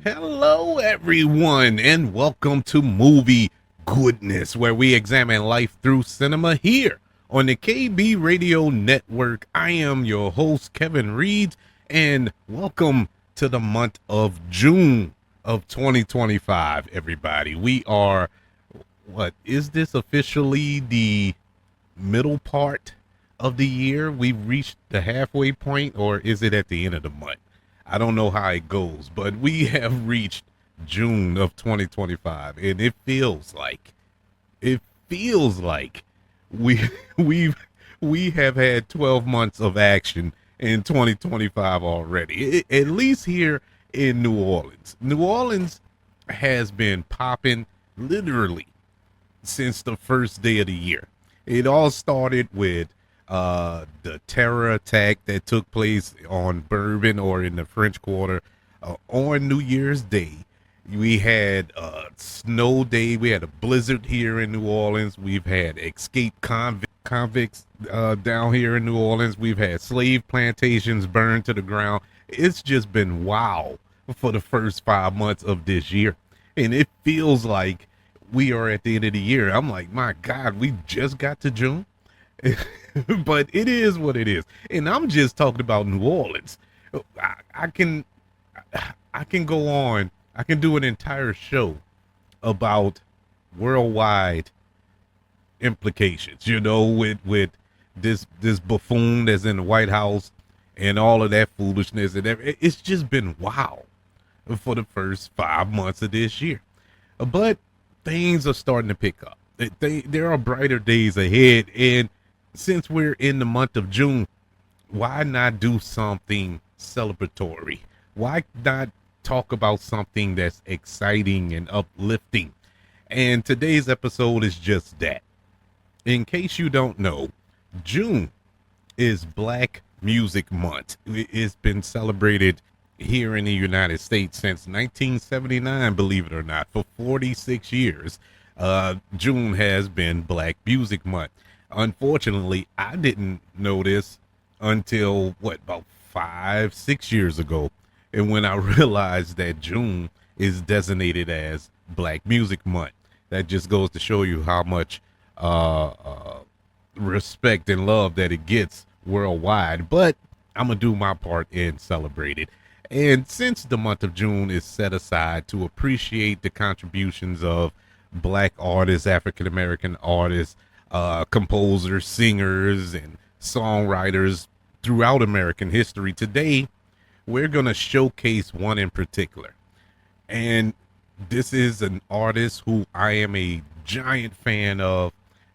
Hello, everyone, and welcome to Movie Goodness, where we examine life through cinema here on the KB Radio Network. I am your host, Kevin Reed, and welcome to the month of June of 2025, everybody. We are, what is this officially the middle part of the year? We've reached the halfway point, or is it at the end of the month? I don't know how it goes, but we have reached June of 2025, and it feels like we we've we have had 12 months of action in 2025 already. At least here in New Orleans. New Orleans has been popping literally since the first day of the year. It all started with the terror attack that took place on Bourbon or in the French Quarter on New Year's Day. We had a snow day. We had a blizzard here in New Orleans. We've had escaped convicts down here in New Orleans. We've had slave plantations burned to the ground. It's just been wow for the first 5 months of this year. And it feels like we are at the end of the year. I'm like, my God, we just got to June. But it is what it is. And I'm just talking about New Orleans. I can go on. I can do an entire show about worldwide implications, with this buffoon that's in the White House and all of that foolishness and everything. It's just been wow for the first 5 months of this year. But things are starting to pick up. There are brighter days ahead, and since we're in the month of June, why not do something celebratory? Why not talk about something that's exciting and uplifting? And today's episode is just that. In case you don't know, June is Black Music Month. It's been celebrated here in the United States since 1979, believe it or not. For 46 years, June has been Black Music Month. Unfortunately, I didn't know this until about 5-6 years ago, and when I realized that June is designated as Black Music Month. That just goes to show you how much respect and love that it gets worldwide. But I'm gonna do my part and celebrate it. And since the month of June is set aside to appreciate the contributions of Black artists, African American artists, composers, singers, and songwriters throughout American history, today we're going to showcase one in particular. And this is an artist who I am a giant fan of,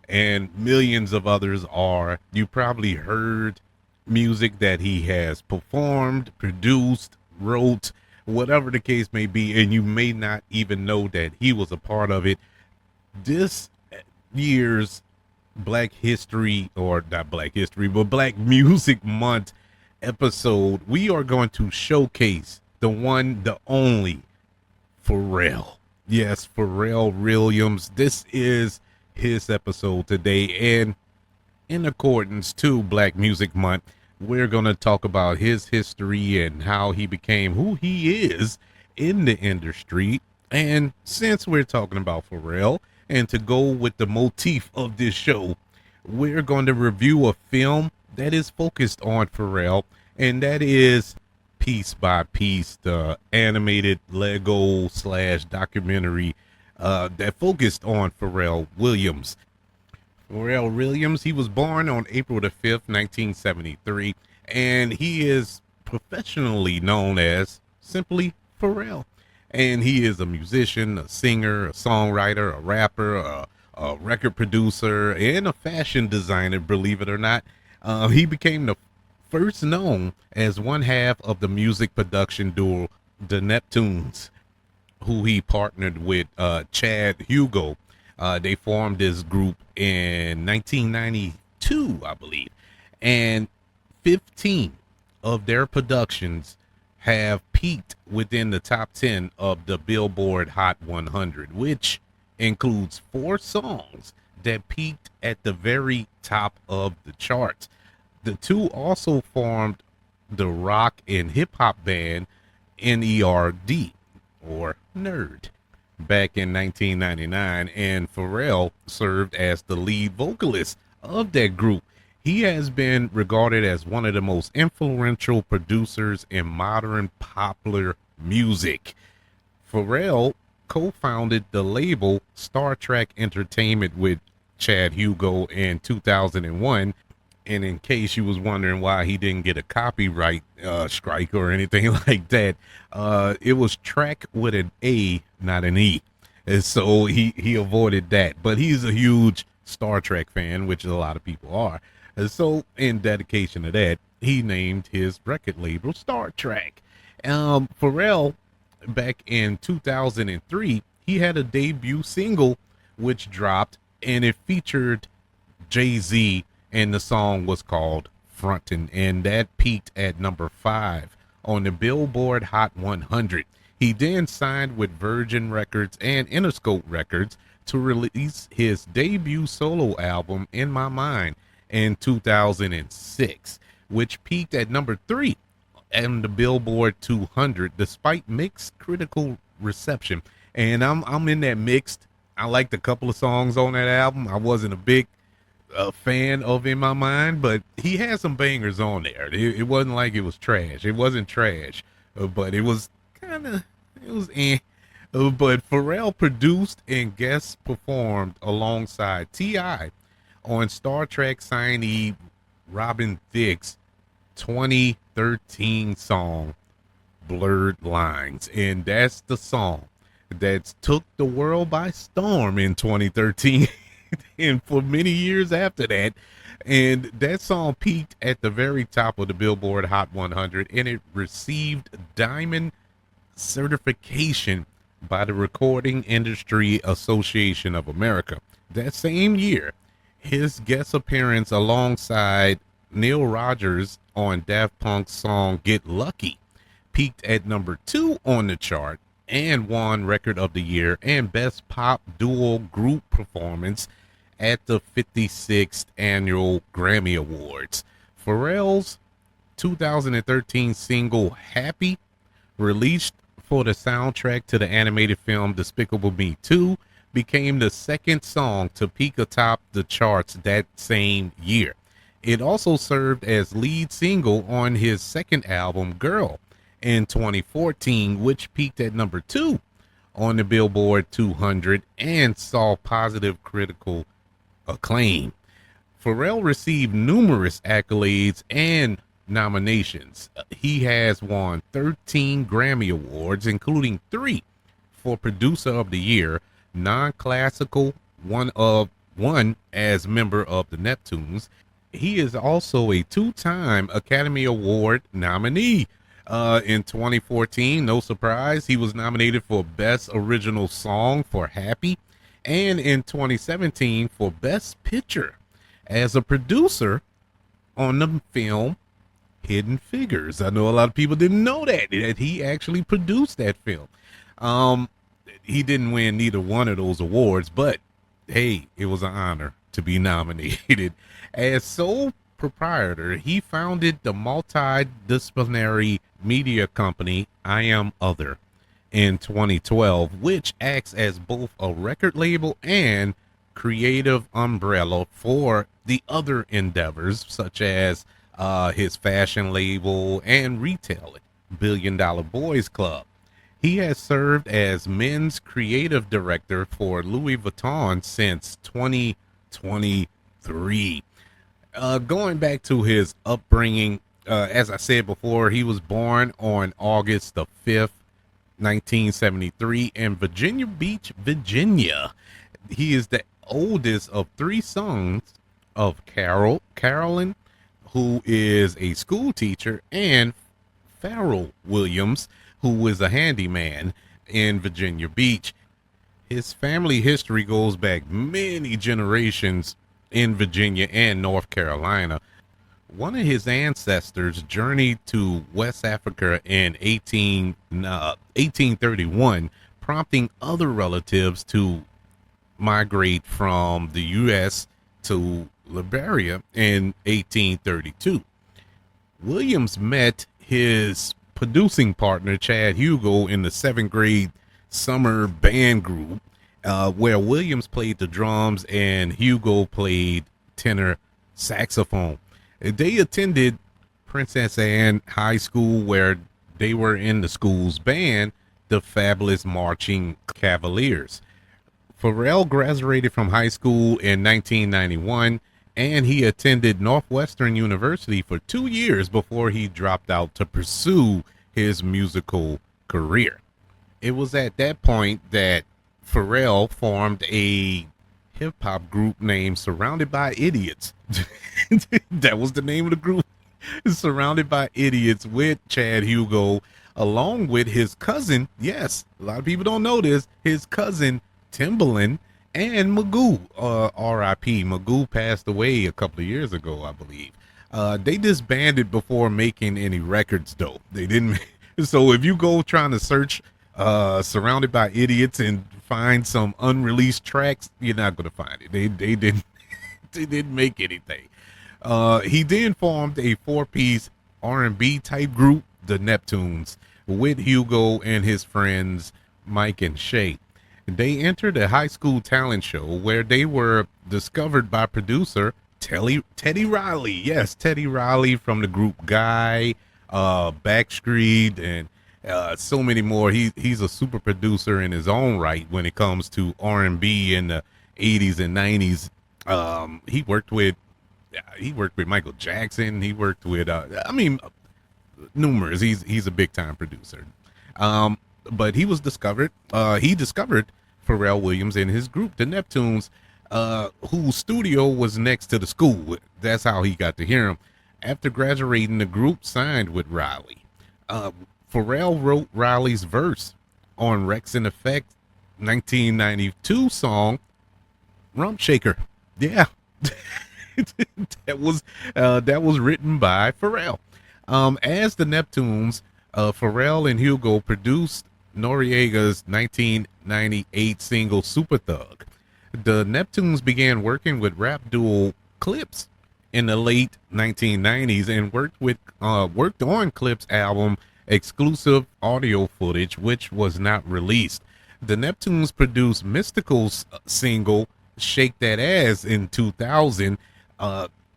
and millions of others are. You probably heard music that he has performed, produced, wrote, whatever the case may be, and you may not even know that he was a part of it. This year's Black History, or not Black History, but Black Music Month episode, we are going to showcase the one, the only Pharrell. Yes, Pharrell Williams. This is his episode today, and in accordance to Black Music Month, we're going to talk about his history and how he became who he is in the industry. And since we're talking about Pharrell, and to go with the motif of this show, we're going to review a film that is focused on Pharrell, and that is Piece by Piece, the animated Lego / documentary that focused on Pharrell Williams. Pharrell Williams, he was born on April the 5th, 1973, and he is professionally known as simply Pharrell. And he is a musician, a singer, a songwriter, a rapper, a record producer, and a fashion designer, believe it or not. He became the first known as one half of the music production duo, the Neptunes, who he partnered with Chad Hugo. They formed this group in 1992, I believe, and 15 of their productions have peaked within the top 10 of the Billboard Hot 100, which includes 4 songs that peaked at the very top of the charts. The two also formed the rock and hip hop band n.e.r.d, or n.e.r.d. back in 1999, and Pharrell served as the lead vocalist of that group. He has been regarded as one of the most influential producers in modern popular music. Pharrell co-founded the label Star Trek Entertainment with Chad Hugo in 2001. And in case you was wondering why he didn't get a copyright strike or anything like that, it was track with an A, not an E. And so he avoided that. But he's a huge Star Trek fan, which a lot of people are. And so in dedication to that, he named his record label Star Trek. Pharrell, back in 2003, he had a debut single which dropped, and it featured Jay-Z, and the song was called Frontin', and that peaked at number 5 on the Billboard Hot 100. He then signed with Virgin Records and Interscope Records to release his debut solo album, In My Mind, in 2006, which peaked at number 3 on the Billboard 200 despite mixed critical reception. And I'm in that mixed. I liked a couple of songs on that album. I wasn't a big fan of In My Mind, but he had some bangers on there. It wasn't like it was trash. It wasn't trash, but it was but Pharrell produced and guest performed alongside T.I. on Star Trek signee Robin Thicke's 2013 song Blurred Lines, and that's the song that took the world by storm in 2013 and for many years after that. And that song peaked at the very top of the Billboard Hot 100, and it received diamond certification by the Recording Industry Association of America. That same year, his guest appearance alongside Neil Rogers on Daft Punk's song Get Lucky peaked at number 2 on the chart and won Record of the Year and Best Pop Duo Group Performance at the 56th Annual Grammy Awards. Pharrell's 2013 single Happy, released for the soundtrack to the animated film Despicable Me 2, became the second song to peak atop the charts that same year. It also served as lead single on his second album, Girl, in 2014, which peaked at number 2 on the Billboard 200 and saw positive critical acclaim. Pharrell received numerous accolades and nominations. He has won 13 Grammy Awards, including 3 for Producer of the Year, non-classical, one as member of the Neptunes. He is also a 2-time Academy Award nominee. In 2014, no surprise, he was nominated for Best Original Song for Happy, and in 2017 for Best Picture as a producer on the film Hidden Figures. I know a lot of people didn't know that he actually produced that film. He didn't win neither one of those awards, but hey, it was an honor to be nominated. As sole proprietor, he founded the multidisciplinary media company I Am Other in 2012, which acts as both a record label and creative umbrella for the other endeavors, such as his fashion label and retail, Billion Dollar Boys Club. He has served as men's creative director for Louis Vuitton since 2023. Going back to his upbringing, as I said before, he was born on August the 5th, 1973 in Virginia Beach, Virginia. He is the oldest of 3 sons of Carolyn, who is a school teacher, and Pharrell Williams, who is a handyman in Virginia Beach. His family history goes back many generations in Virginia and North Carolina. One of his ancestors journeyed to West Africa in 1831, prompting other relatives to migrate from the U.S. to Liberia in 1832. Williams met his producing partner Chad Hugo in the seventh grade summer band group, where Williams played the drums and Hugo played tenor saxophone. They attended Princess Anne High School, where they were in the school's band, the Fabulous Marching Cavaliers. Pharrell graduated from high school in 1991, and he attended Northwestern University for 2 years before he dropped out to pursue his musical career. It was at that point that Pharrell formed a hip hop group named Surrounded by Idiots. That was the name of the group. Surrounded by Idiots, with Chad Hugo, along with his cousin. Yes, a lot of people don't know this. His cousin Timbaland and Magoo. R.I.P. Magoo passed away a couple of years ago, I believe. They disbanded before making any records, though. They didn't. So if you go trying to search Surrounded by Idiots and find some unreleased tracks, you're not gonna find it. They didn't they didn't make anything. He then formed a four-piece R&B type group, the Neptunes, with Hugo and his friends Mike and Shay. They entered a high school talent show where they were discovered by producer Teddy Riley. Yes, Teddy Riley from the group Guy, Backstreet, and so many more. He's a super producer in his own right when it comes to R&B in the 80s and 90s. He worked with Michael Jackson. He worked with numerous. He's a big time producer. But he was discovered. He discovered Pharrell Williams and his group, the Neptunes, whose studio was next to the school. That's how he got to hear him. After graduating, the group signed with Riley. Pharrell wrote Riley's verse on Rex and Effect 1992 song Rump Shaker. Yeah. that was written by Pharrell. As the Neptunes, Pharrell and Hugo produced Noriega's 1998 single Super Thug. The Neptunes began working with rap duo Clips in the late 1990s and worked on Clips' album exclusive audio footage, which was not released. The Neptunes produced Mystical's single Shake That Ass in 2000,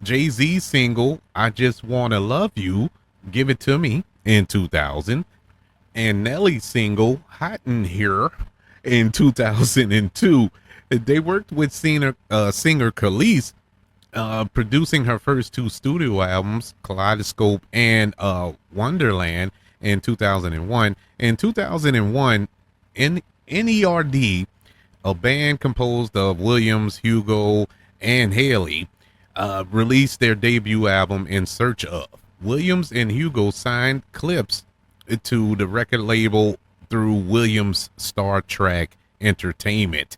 Jay-Z's single I Just Wanna Love You, Give It To Me in 2000, and Nelly's single Hot in Here in 2002. They worked with singer Khalees, producing her first two studio albums, Kaleidoscope and Wonderland, in 2001. In 2001, n.e.r.d, a band composed of Williams, Hugo, and Haley, released their debut album In Search Of. Williams and Hugo signed Clips to the record label through Williams Star Trek Entertainment.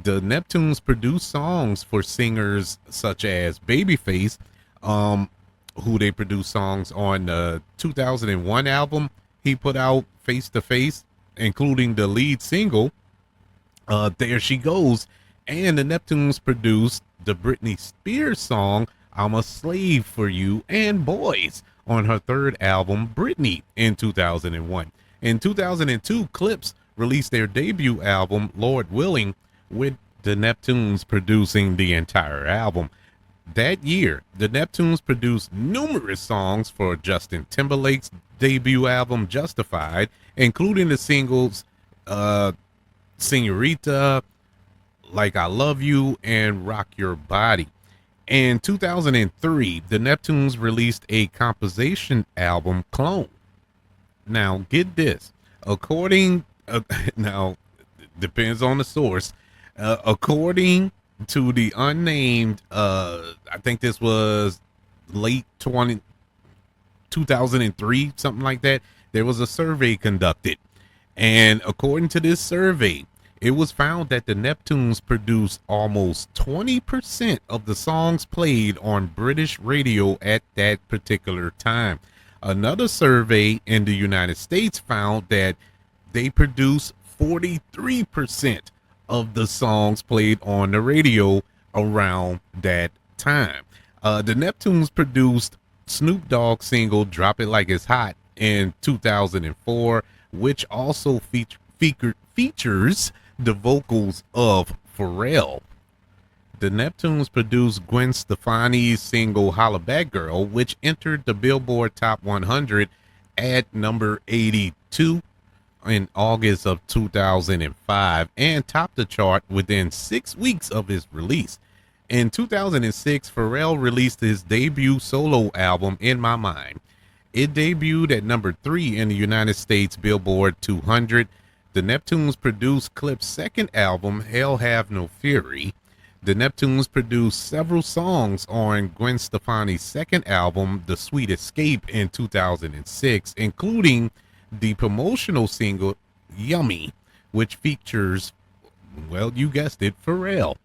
The Neptunes produced songs for singers such as Babyface, who they produced songs on the 2001 album he put out, Face to Face, including the lead single, There She Goes. And the Neptunes produced the Britney Spears song I'm a Slave for You and Boys on her third album, Britney, in 2001. In 2002, Clips released their debut album, Lord Willing, with the Neptunes producing the entire album. That year, the Neptunes produced numerous songs for Justin Timberlake's debut album, Justified, including the singles Senorita, Like I Love You, and Rock Your Body. In 2003, the Neptunes released a composition album, Clone. Now, get this. Now, depends on the source. According to the unnamed, I think this was late 2003, something like that, there was a survey conducted. And according to this survey, it was found that the Neptunes produced almost 20% of the songs played on British radio at that particular time. Another survey in the United States found that they produced 43% of the songs played on the radio around that time. The Neptunes produced Snoop Dogg's single Drop It Like It's Hot in 2004, which also features the vocals of Pharrell. The Neptunes produced Gwen Stefani's single Holla Back Girl, which entered the Billboard Top 100 at number 82 in August of 2005 and topped the chart within 6 weeks of its release. In 2006, Pharrell released his debut solo album, In My Mind. It debuted at number 3 in the United States Billboard 200. The Neptunes produced Clip's second album, Hell Have No Fury. The Neptunes produced several songs on Gwen Stefani's second album, The Sweet Escape, in 2006, including the promotional single, Yummy, which features, well, you guessed it, Pharrell.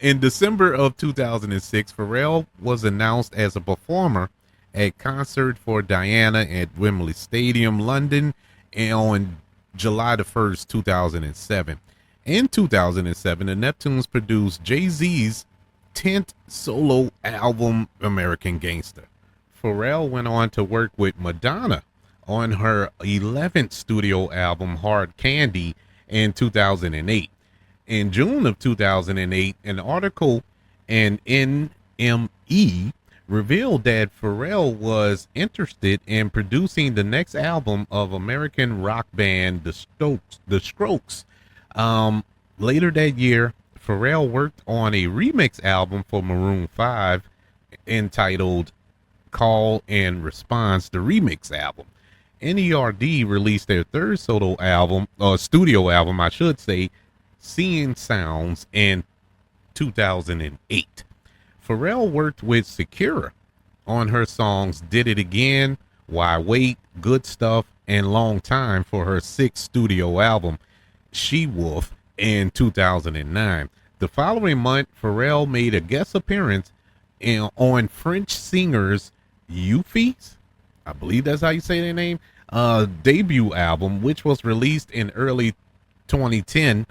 In December of 2006, Pharrell was announced as a performer at Concert for Diana at Wembley Stadium, London, on July the 1st, 2007. In 2007, the Neptunes produced Jay-Z's 10th solo album, American Gangster. Pharrell went on to work with Madonna on her 11th studio album, Hard Candy, in 2008. In June of 2008, an article in NME revealed that Pharrell was interested in producing the next album of American rock band The Strokes. Later that year, Pharrell worked on a remix album for Maroon 5 entitled Call and Response, the remix album. n.e.r.d. released their third solo album, studio album, I should say, Seeing Sounds, in 2008. Pharrell worked with Sakura on her songs Did It Again, Why Wait, Good Stuff, and Long Time for her sixth studio album, She Wolf, in 2009. The following month, Pharrell made a guest appearance on French singers Euphy's, I believe that's how you say their name, debut album, which was released in early 2010.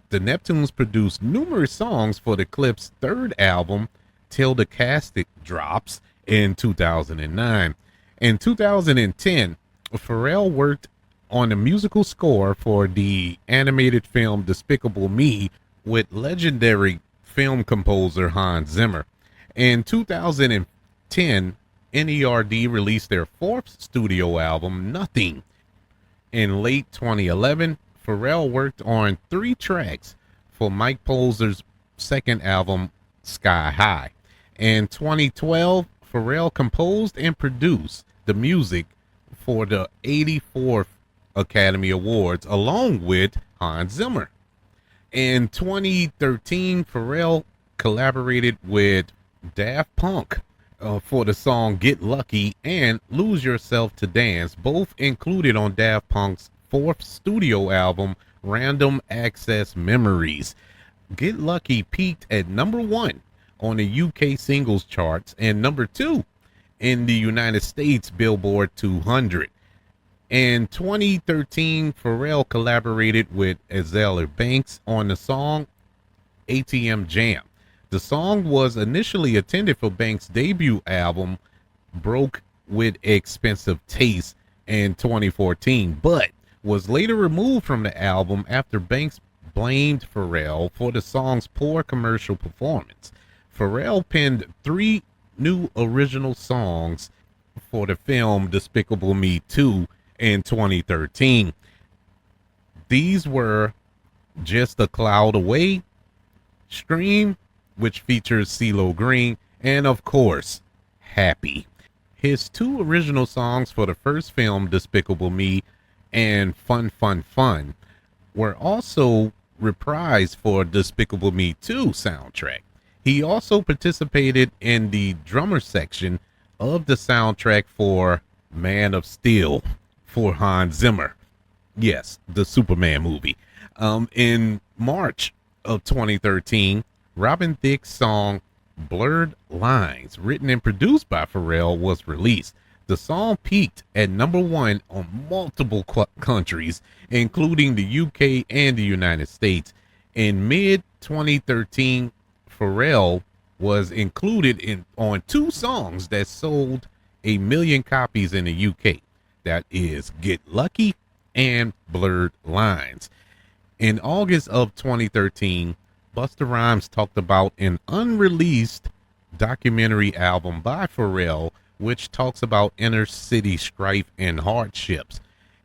The Neptunes produced numerous songs for the Clip's third album, Till the Casket Drops, in 2009. In 2010, Pharrell worked on the musical score for the animated film Despicable Me with legendary film composer Hans Zimmer. In 2010, n.e.r.d. released their fourth studio album, Nothing. In late 2011, Pharrell worked on 3 tracks for Mike Posner's second album, Sky High. In 2012, Pharrell composed and produced the music for the 84th Academy Awards along with Hans Zimmer. In 2013, Pharrell collaborated with Daft Punk for the song Get Lucky and Lose Yourself to Dance, both included on Daft Punk's 4th studio album, Random Access Memories. Get Lucky peaked at number 1 on the UK singles charts and number 2 in the United States Billboard 200. In 2013, Pharrell collaborated with Azealia Banks on the song ATM Jam. The song was initially intended for Banks' debut album, Broke with Expensive Taste, in 2014, but was later removed from the album after Banks blamed Pharrell for the song's poor commercial performance. Pharrell penned 3 new original songs for the film Despicable Me 2 in 2013. These were Just a Cloud Away, Scream, which features CeeLo Green, and of course, Happy. His 2 original songs for the first film, Despicable Me, and Fun Fun Fun, were also reprised for Despicable Me 2 soundtrack. He also participated in the drummer section of the soundtrack for Man of Steel for Hans Zimmer. Yes, the Superman movie. In March of 2013, Robin Thicke's song Blurred Lines, written and produced by Pharrell, was released. The song peaked at number 1 on multiple countries, including the UK and the United States. In mid-2013, Pharrell was included on 2 songs that sold a million copies in the UK. That is Get Lucky and Blurred Lines. In August of 2013, Busta Rhymes talked about an unreleased documentary album by Pharrell, which talks about inner city strife and hardships.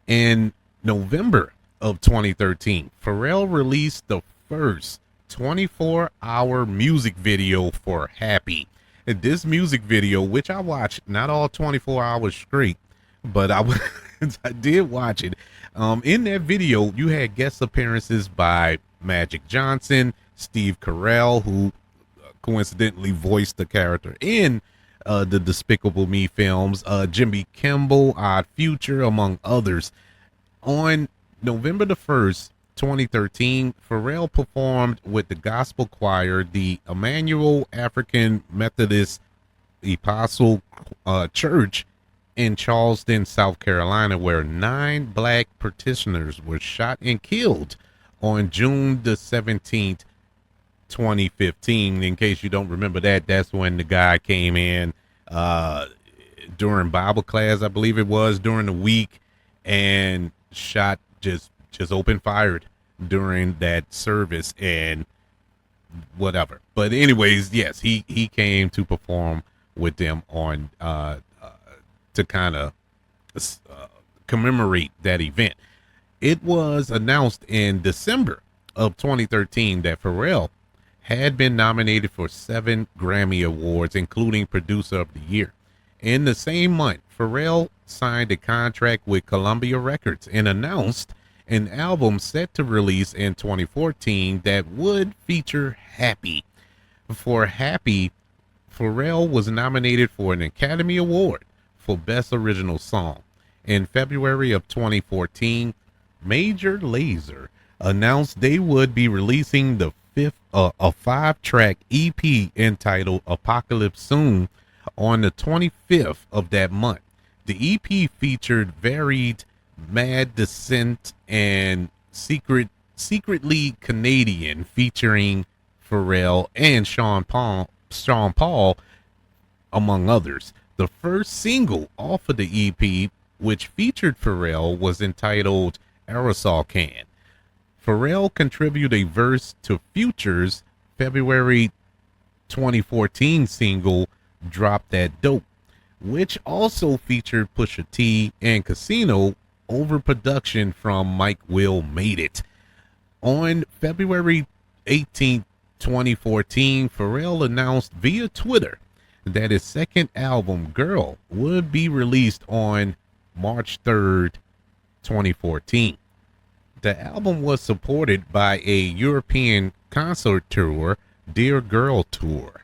In November of 2013, Pharrell released the first 24-hour music video for Happy. And this music video, which I watched not all 24 hours straight, but I did watch it. In that video, you had guest appearances by Magic Johnson, Steve Carell, who coincidentally voiced the character in the Despicable Me films, Jimmy Kimmel, Odd Future, among others. On November the 1st, 2013, Pharrell performed with the gospel choir, the Emmanuel African Methodist Episcopal Church in Charleston, South Carolina, where 9 black parishioners were shot and killed on June the 17th, 2015. In case you don't remember that, that's when the guy came in during Bible class, I believe it was, during the week, and shot, just open fired during that service and whatever. But anyways, yes, he came to perform with them on to kind of commemorate that event. It was announced in December of 2013 that Pharrell had been nominated for 7 Grammy Awards, including Producer of the Year. In the same month, Pharrell signed a contract with Columbia Records and announced an album set to release in 2014 that would feature Happy. For Happy, Pharrell was nominated for an Academy Award for Best Original Song. In February of 2014, Major Lazer announced they would be releasing the a 5-track EP entitled Apocalypse Soon on the 25th of that month. The EP featured varied Mad Descent and Secretly Canadian, featuring Pharrell and Sean Paul, among others. The first single off of the EP, which featured Pharrell, was entitled Aerosol Can. Pharrell contributed a verse to Future's February 2014 single Drop That Dope, which also featured Pusha T and Casino over production from Mike Will Made It. On February 18, 2014, Pharrell announced via Twitter that his second album, Girl, would be released on March 3rd, 2014. The album was supported by a European concert tour, Dear Girl Tour.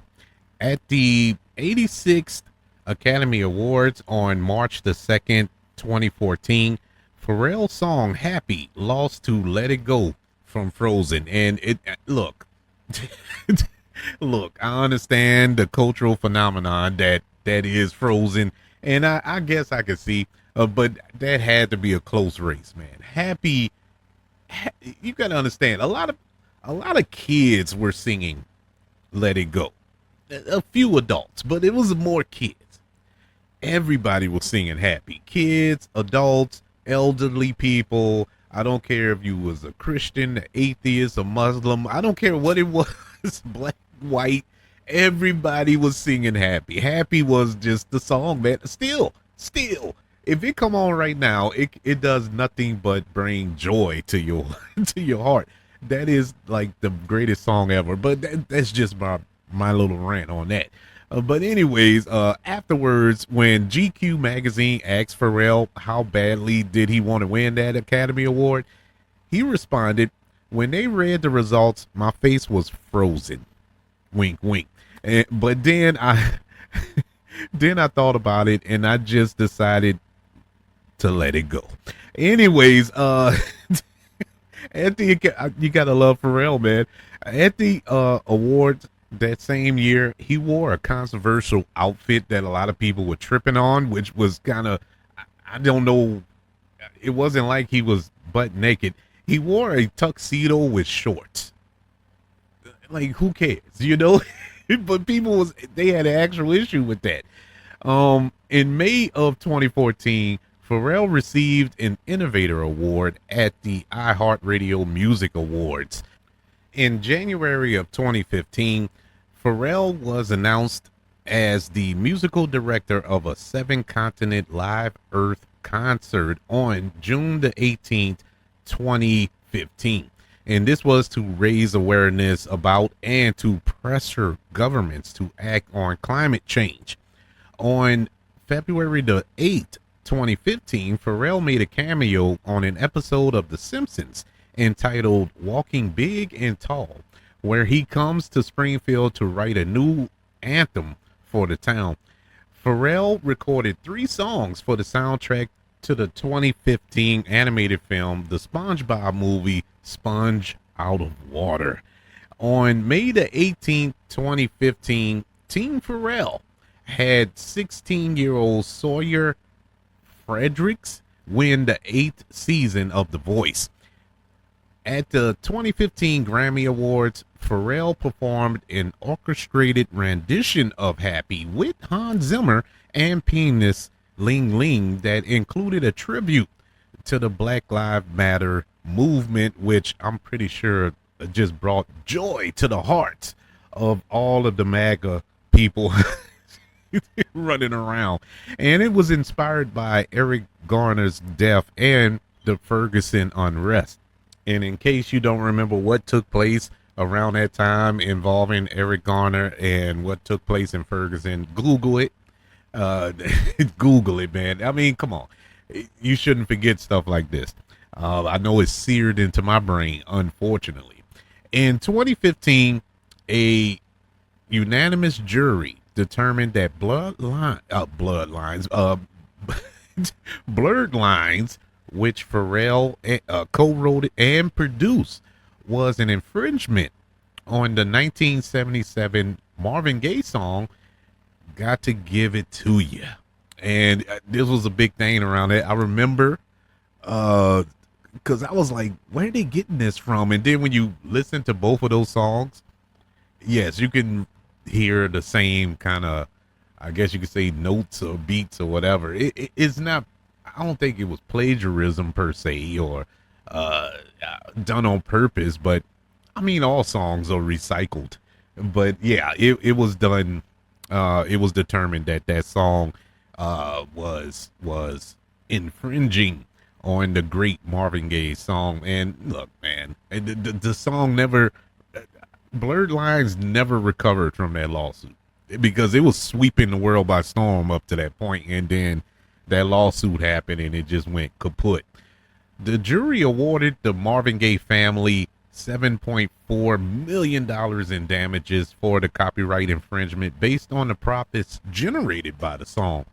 At the 86th Academy Awards on March the 2nd, 2014, Pharrell's song Happy lost to Let It Go from Frozen. And look, look, I understand the cultural phenomenon that is Frozen, and I guess I could see, but that had to be a close race, man. Happy, you gotta understand, a lot of kids were singing Let It Go. A few adults, but it was more kids. Everybody was singing Happy. Kids, adults, elderly people. I don't care if you was a Christian, an atheist, a Muslim. I don't care what it was, black, white. Everybody was singing Happy. Happy was just the song, man. Still, if it come on right now, it does nothing but bring joy to your to your heart. That is like the greatest song ever. But that's just my little rant on that. But anyways, afterwards, when GQ magazine asked Pharrell how badly did he want to win that Academy Award, he responded, "When they read the results, my face was frozen." Wink, wink. But then I thought about it, and I just decided to let it go. Anyways, at the you gotta love Pharrell, man. At the awards that same year, he wore a controversial outfit that a lot of people were tripping on, which was kind of, I don't know, it wasn't like he was butt naked. He wore a tuxedo with shorts. Like, who cares, you know? But they had an actual issue with that. In May of 2014, Pharrell received an Innovator Award at the iHeartRadio Music Awards. In January of 2015, Pharrell was announced as the musical director of a seven continent live Earth concert on June the 18th, 2015. And this was to raise awareness about and to pressure governments to act on climate change. On February the 8th, 2015, Pharrell made a cameo on an episode of The Simpsons entitled Walking Big and Tall, where he comes to Springfield to write a new anthem for the town. Pharrell recorded 3 songs for the soundtrack to the 2015 animated film, the SpongeBob movie, Sponge Out of Water. On May the 18th, 2015, Team Pharrell had 16-year-old Sawyer Fredericks win the 8th season of The Voice. At the 2015 Grammy Awards, Pharrell performed an orchestrated rendition of Happy with Hans Zimmer and Penis Ling Ling that included a tribute to the Black Lives Matter movement, which I'm pretty sure just brought joy to the hearts of all of the MAGA people running around. And it was inspired by Eric Garner's death and the Ferguson unrest. And in case you don't remember what took place around that time involving Eric Garner and what took place in Ferguson, Google it. Google it, man. I mean, come on. You shouldn't forget stuff like this. I know it's seared into my brain, unfortunately. In 2015, a unanimous jury determined that blurred lines, which Pharrell co-wrote and produced, was an infringement on the 1977 Marvin Gaye song "Got to Give It to You," and this was a big thing around it. I remember, because I was like, "Where are they getting this from?" And then when you listen to both of those songs, yes, you can hear the same kind of, I guess you could say, notes or beats or whatever. It's not. I don't think it was plagiarism per se or done on purpose, but I mean, all songs are recycled. But yeah, it was done. It was determined that that song was infringing on the great Marvin Gaye song. And look, man, the song never, Blurred Lines never recovered from that lawsuit because it was sweeping the world by storm up to that point, and then that lawsuit happened and it just went kaput. The jury awarded the Marvin Gaye family $7.4 million in damages for the copyright infringement based on the profits generated by the song.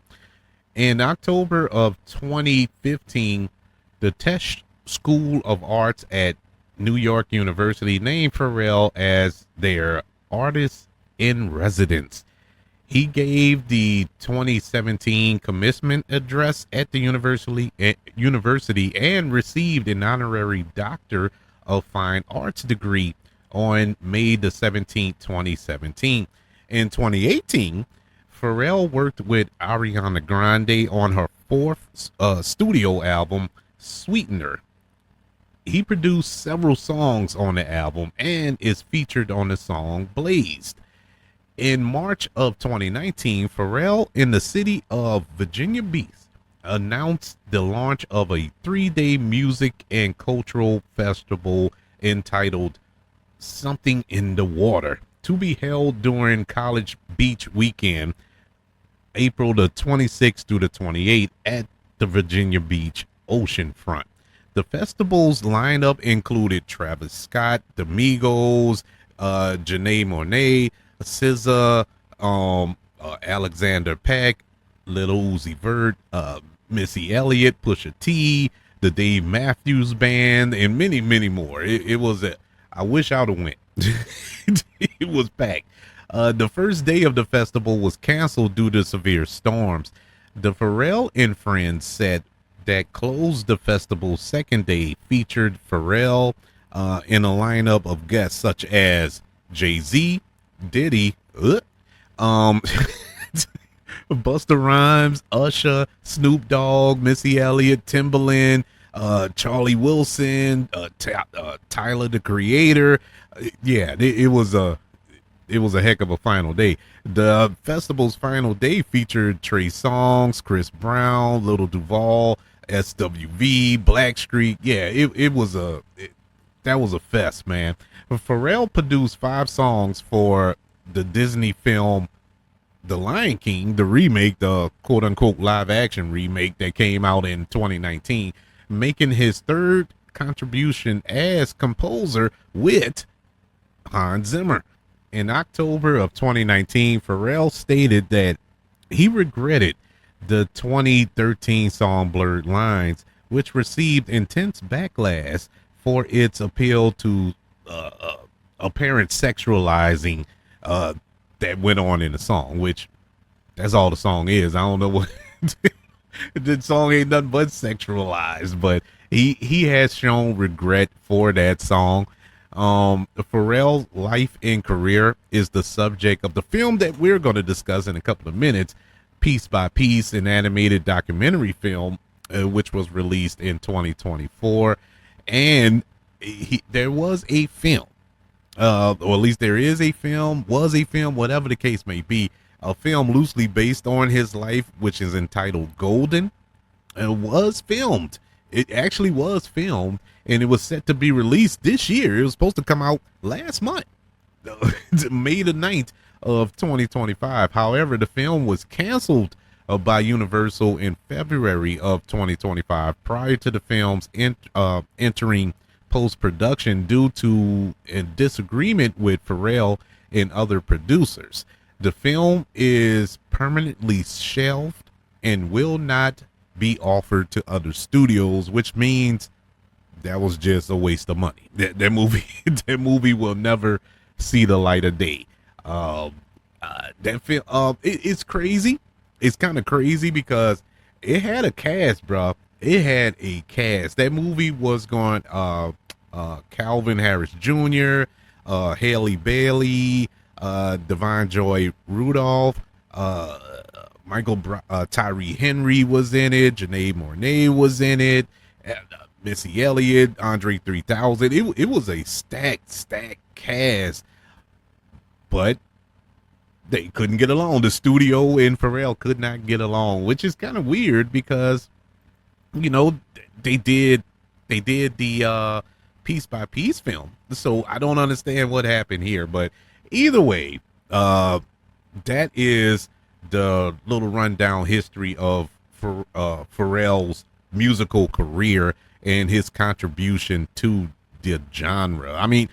In October of 2015, the Tisch School of Arts at New York University named Pharrell as their artist in residence. He gave the 2017 commencement address at the university and received an honorary Doctor of Fine Arts degree on May the 17th, 2017. In 2018, Pharrell worked with Ariana Grande on her 4th studio album, Sweetener. He produced several songs on the album and is featured on the song Blazed. In March of 2019, Pharrell in the city of Virginia Beach announced the launch of a 3-day music and cultural festival entitled Something in the Water to be held during College Beach weekend, April the 26th through the 28th at the Virginia Beach oceanfront. The festival's lineup included Travis Scott, the Migos, Janae Monáe, SZA, Alexander Paak, Lil Uzi Vert, Missy Elliott, Pusha T, the Dave Matthews Band, and many, many more. It was I wish I'd have went. It was packed. The first day of the festival was canceled due to severe storms. The Pharrell and Friends set that closed the festival's second day featured Pharrell in a lineup of guests such as Jay-Z, Diddy, Busta Rhymes, Usher, Snoop Dogg, Missy Elliott, Timbaland, Charlie Wilson, Tyler the Creator. Yeah, it was a heck of a final day. The festival's final day featured Trey Songz, Chris Brown, Little Duval, SWV, Blackstreet. Yeah, that was a fest, man. Pharrell produced 5 songs for the Disney film The Lion King, the remake, the quote unquote live action remake that came out in 2019, making his third contribution as composer with Hans Zimmer. In October of 2019, Pharrell stated that he regretted the 2013 song Blurred Lines, which received intense backlash for its appeal to apparent sexualizing that went on in the song, which that's all the song is. I don't know what the song ain't nothing but sexualized, but he has shown regret for that song. Pharrell's life and career is the subject of the film that we're going to discuss in a couple of minutes, Piece by Piece, an animated documentary film, which was released in 2024. And there was a film, or at least there is a film, was a film, whatever the case may be, a film loosely based on his life, which is entitled Golden. It was filmed. It actually was filmed, and it was set to be released this year. It was supposed to come out last month, May the 9th of 2025. However, the film was canceled by Universal in February of 2025 prior to the film's entering post-production due to a disagreement with Pharrell and other producers. The film is permanently shelved and will not be offered to other studios, which means that was just a waste of money. That movie, that movie will never see the light of day. That film, it's crazy. It's kind of crazy because it had a cast, bro. It had a cast. That movie was going, Calvin Harris Jr., Haley Bailey, Divine Joy Rudolph, Tyree Henry was in it. Janae Mornay was in it. Missy Elliott, Andre 3000. It was a stacked cast, but they couldn't get along. The studio and Pharrell could not get along, which is kind of weird because, you know, they did the Piece by Piece film. So I don't understand what happened here, but either way, that is the little rundown history of Pharrell's musical career and his contribution to the genre. I mean,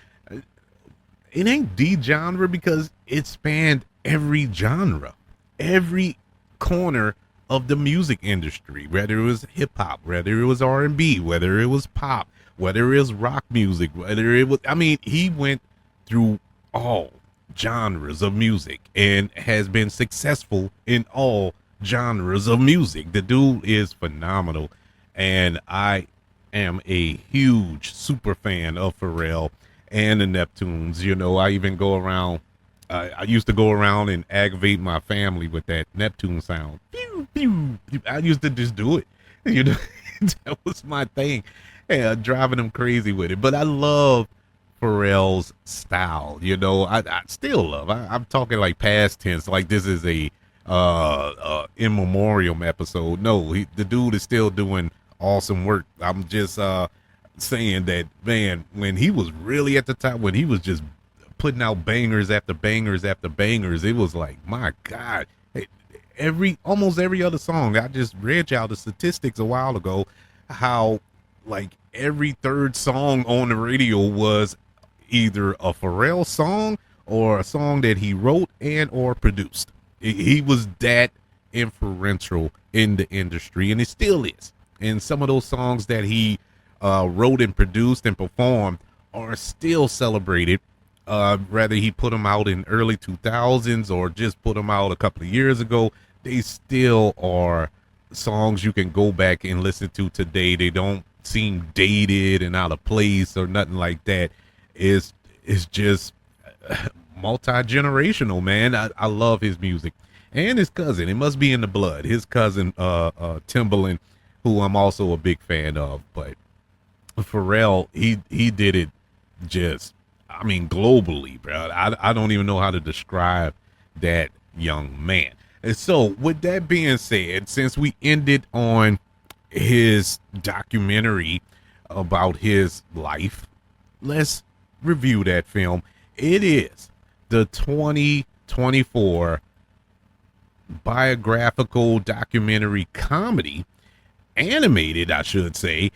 it ain't the genre because it spanned every genre, every corner of the music industry, whether it was hip hop, whether it was R&B, whether it was pop, whether it was rock music, whether it was, I mean, he went through all genres of music and has been successful in all genres of music. The dude is phenomenal, and I am a huge super fan of Pharrell and the Neptunes. You know, I even go around, I used to go around and aggravate my family with that Neptune sound. Pew, pew, pew. I used to just do it, you know. That was my thing, and driving them crazy with it. But I love Pharrell's style. You know, I still love. I'm talking like past tense, like this is a in memoriam episode. No, the dude is still doing awesome work. I'm just saying that, man, when he was really at the top, when he was just putting out bangers after bangers after bangers, it was like, my God, almost every other song. I just read y'all the statistics a while ago, how like every third song on the radio was either a Pharrell song or a song that he wrote and or produced. He was that influential in the industry, and it still is. And some of those songs that he wrote and produced and performed are still celebrated. Whether he put them out in early 2000s or just put them out a couple of years ago, they still are songs you can go back and listen to today. They don't seem dated and out of place or nothing like that. It's just multi-generational, man. I love his music. and his cousin. It must be in the blood. His cousin, Timbaland, who I'm also a big fan of. But Pharrell, he did it just, I mean, globally, bro. I don't even know how to describe that young man. And so, with that being said, since we ended on his documentary about his life, let's review that film. It is the 2024 biographical documentary comedy, animated, I should say,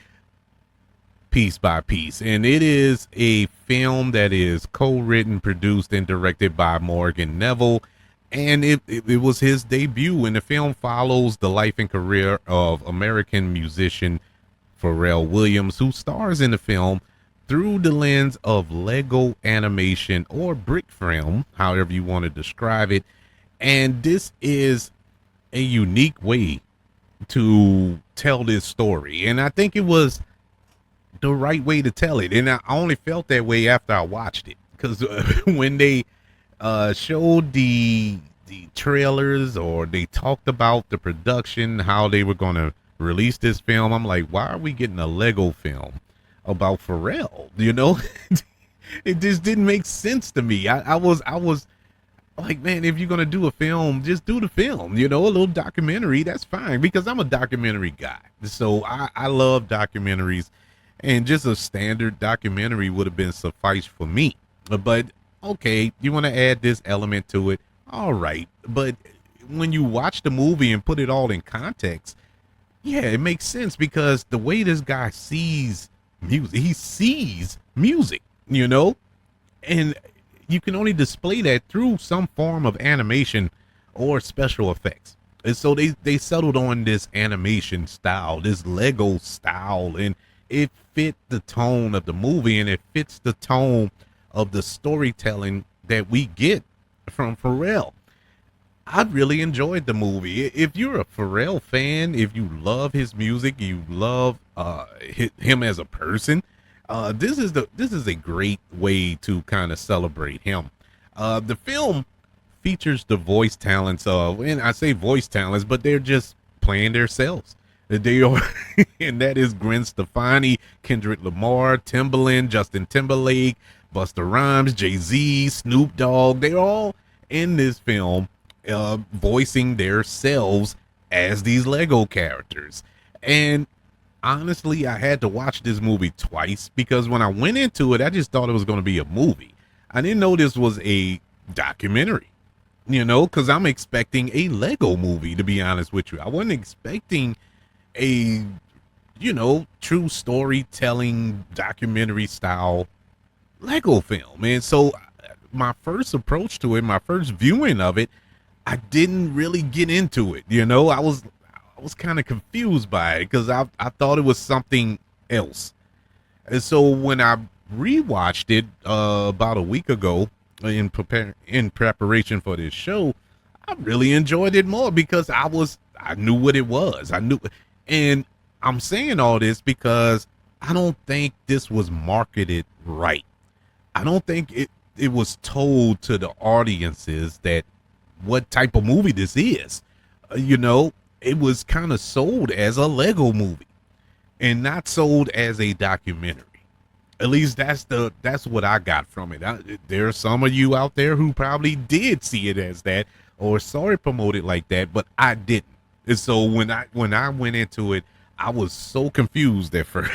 Piece by Piece. And it is a film that is co-written, produced, and directed by Morgan Neville. And it was his debut, and the film follows the life and career of American musician Pharrell Williams, who stars in the film through the lens of Lego animation or brick film, however you want to describe it. And this is a unique way to tell this story. And I think it was the right way to tell it. And I only felt that way after I watched it. Because when they showed the trailers, or they talked about the production, how they were going to release this film, I'm like, why are we getting a Lego film about Pharrell? You know, it just didn't make sense to me. I was like, man, if you're going to do a film, just do the film, you know, a little documentary. That's fine, because I'm a documentary guy. So I love documentaries, and just a standard documentary would have been suffice for me. But okay, you want to add this element to it, all right. But when you watch the movie and put it all in context, yeah, it makes sense, because the way this guy sees music, he sees music, you know, and you can only display that through some form of animation or special effects. And so they settled on this animation style, this Lego style, and it fit the tone of the movie, and it fits the tone of the storytelling that we get from Pharrell. I really enjoyed the movie. If you're a Pharrell fan, if you love his music, you love him as a person, this is a great way to kind of celebrate him. The film features the voice talents of, and I say voice talents, but they're just playing themselves. They are, and that is Gwen Stefani, Kendrick Lamar, Timbaland, Justin Timberlake, Busta Rhymes, Jay-Z, Snoop Dogg. They're all in this film, voicing their selves as these Lego characters. And honestly, I had to watch this movie twice, because when I went into it, I just thought it was going to be a movie. I didn't know this was a documentary, you know, because I'm expecting a Lego movie, to be honest with you. I wasn't expecting a, you know, true storytelling documentary style Lego film. And so my first approach to it, my first viewing of it, I didn't really get into it. You know, I was kind of confused by it, because I thought it was something else. And so when I rewatched it about a week ago in preparation for this show, I really enjoyed it more, because I knew what it was. I knew. And I'm saying all this because I don't think this was marketed right. I don't think it was told to the audiences that what type of movie this is. You know, it was kind of sold as a Lego movie and not sold as a documentary. At least that's what I got from it. There are some of you out there who probably did see it as that, or saw it promoted like that, but I didn't. And so when I went into it, I was so confused at first.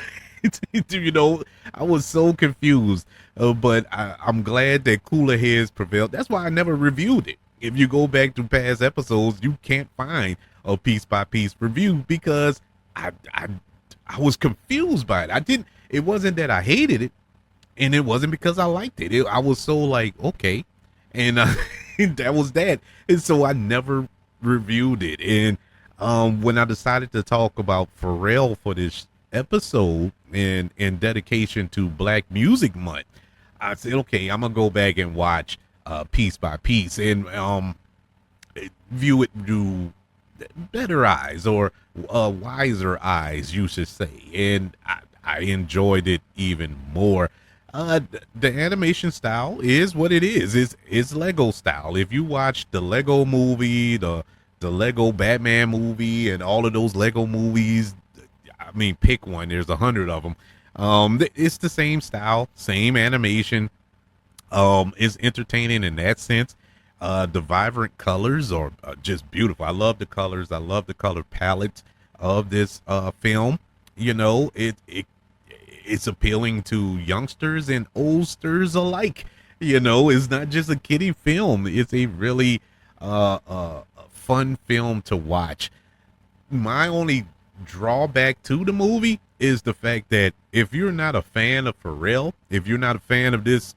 You know, I was so confused. But I'm glad that cooler heads prevailed. That's why I never reviewed it. If you go back to past episodes, you can't find a piece by piece review, because I was confused by it. It wasn't that I hated it, and it wasn't because I liked it. I was so like, okay, and that was that. And so I never reviewed it. And when I decided to talk about Pharrell for this episode in dedication to Black Music Month, I said, okay, I'm gonna go back and watch piece by piece, and view it through better eyes, or wiser eyes, you should say. And I enjoyed it even more. The animation style is what it is. It's Lego style. If you watch the Lego movie, the Lego Batman movie, and all of those Lego movies, I mean, pick one. There's 100 of them. It's the same style, same animation. It's entertaining in that sense. The vibrant colors are just beautiful. I love the colors. I love the color palette of this film. It's appealing to youngsters and oldsters alike. It's not just a kiddie film. It's a really fun film to watch. My only drawback to the movie is the fact that if you're not a fan of Pharrell, if you're not a fan of this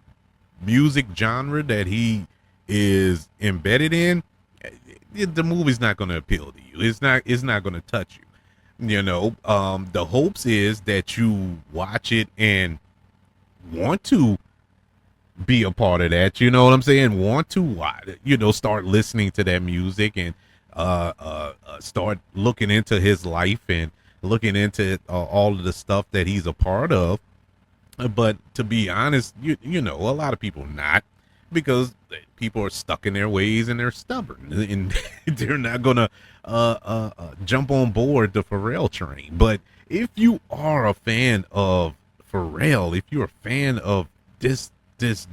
music genre that he is embedded in, the movie's not going to appeal to you. It's not going to touch you. The hopes is that you watch it and want to be a part of that. You know what I'm saying? Want to watch, start listening to that music and start looking into his life and looking into all of the stuff that he's a part of. But to be honest, a lot of people not, because people are stuck in their ways and they're stubborn and they're not gonna jump on board the Pharrell train. But if you are a fan of Pharrell, if you're a fan of this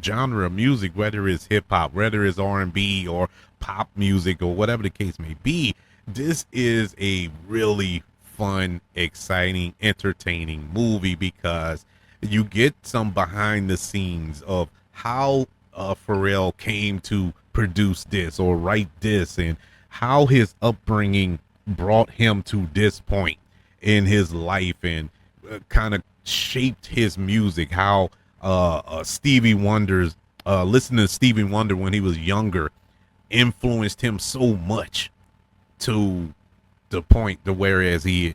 genre of music, whether it's hip hop, whether it's R&B or pop music or whatever the case may be, this is a really fun, exciting, entertaining movie, because you get some behind the scenes of how Pharrell came to produce this or write this, and how his upbringing brought him to this point in his life, and kind of shaped his music. How Stevie Wonder's listening to Stevie Wonder when he was younger influenced him so much to the point to where he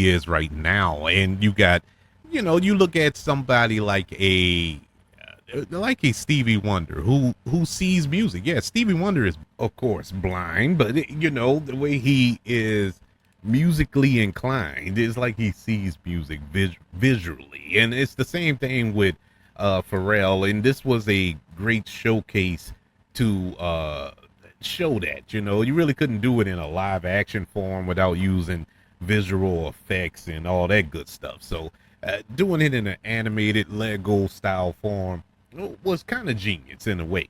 is right now. And you got, you look at somebody like a Stevie Wonder who sees music. Yeah, Stevie Wonder is of course blind, but the way he is musically inclined is like he sees music visually. And it's the same thing with Pharrell, and this was a great showcase to show that. You really couldn't do it in a live action form without using visual effects and all that good stuff. So doing it in an animated Lego style form was kind of genius in a way.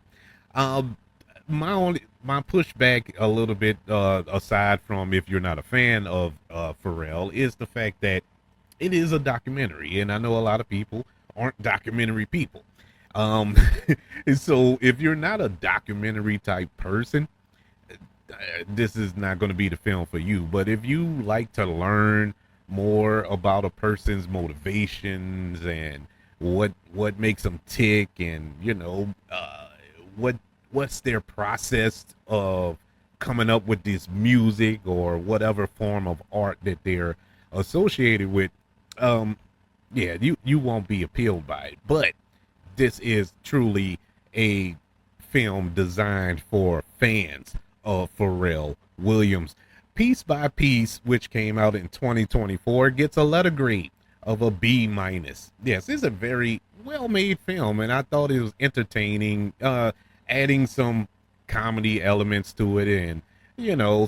My pushback a little bit, aside from if you're not a fan of Pharrell, is the fact that it is a documentary, and I know a lot of people aren't documentary people. Um, so if you're not a documentary type person, this is not going to be the film for you. But if you like to learn more about a person's motivations and what makes them tick, and what's their process of coming up with this music or whatever form of art that they're associated with, yeah, you won't be appealed by it. But this is truly a film designed for fans of Pharrell Williams. Piece by Piece, which came out in 2024, gets a letter grade of a B minus. Yes, it's a very well-made film, and I thought it was entertaining, adding some comedy elements to it, and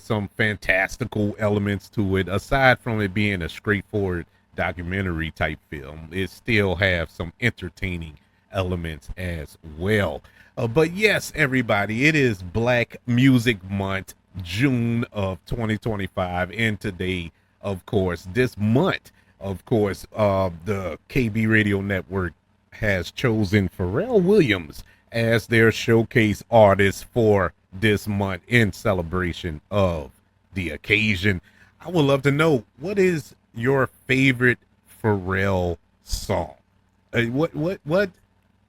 some fantastical elements to it. Aside from it being a straightforward documentary type film, it still have some entertaining elements as well. But yes, everybody, it is Black Music Month, June of 2025, and today, of course, this month, of course, the KB Radio Network has chosen Pharrell Williams as their showcase artist for this month in celebration of the occasion. I would love to know, what is your favorite Pharrell song? What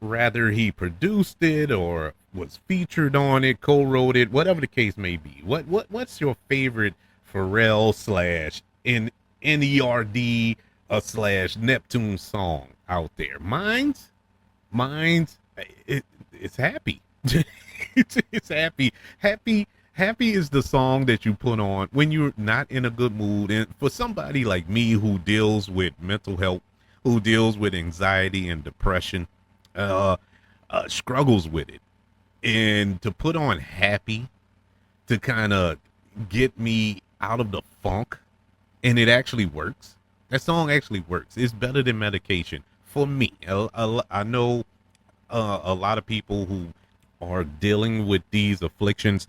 rather he produced it or was featured on it, co-wrote it, whatever the case may be. What's your favorite Pharrell slash n.e.r.d. Slash Neptune song out there? Mine's it's Happy. It's Happy. Happy is the song that you put on when you're not in a good mood. And for somebody like me who deals with mental health who deals with anxiety and depression, uh, struggles with it. And to put on Happy to kind of get me out of the funk, and it actually works. That song actually works. It's better than medication for me. I know a lot of people who are dealing with these afflictions.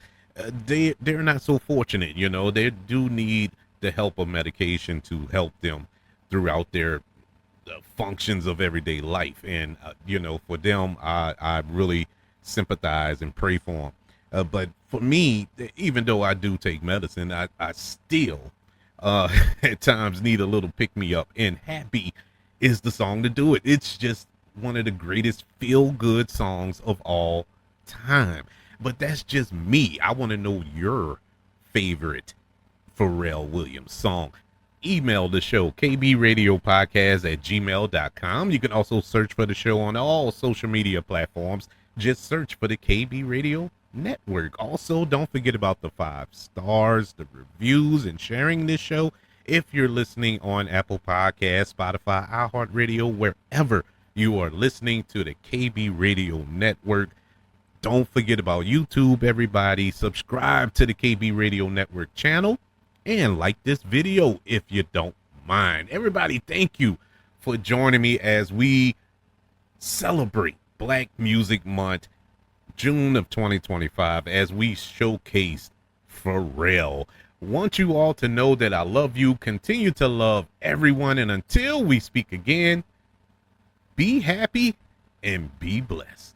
They're not so fortunate, you know. They do need the help of medication to help them throughout their functions of everyday life. And you know, for them, I really sympathize and pray for them. But for me, even though I do take medicine, I still at times need a little pick me up. And Happy is the song to do it. It's just one of the greatest feel good songs of all time. But that's just me. I want to know your favorite Pharrell Williams song. Email the show, kbradiopodcast@gmail.com. You can also search for the show on all social media platforms. Just search for the KB Radio Network. Also, don't forget about the 5 stars, the reviews, and sharing this show. If you're listening on Apple Podcasts, Spotify, iHeartRadio, wherever you are listening to the KB Radio Network, don't forget about YouTube, everybody. Subscribe to the KB Radio Network channel and like this video if you don't mind. Everybody, thank you for joining me as we celebrate Black Music Month, June of 2025, as we showcased Pharrell. Want you all to know that I love you. Continue to love everyone. And until we speak again, be happy and be blessed.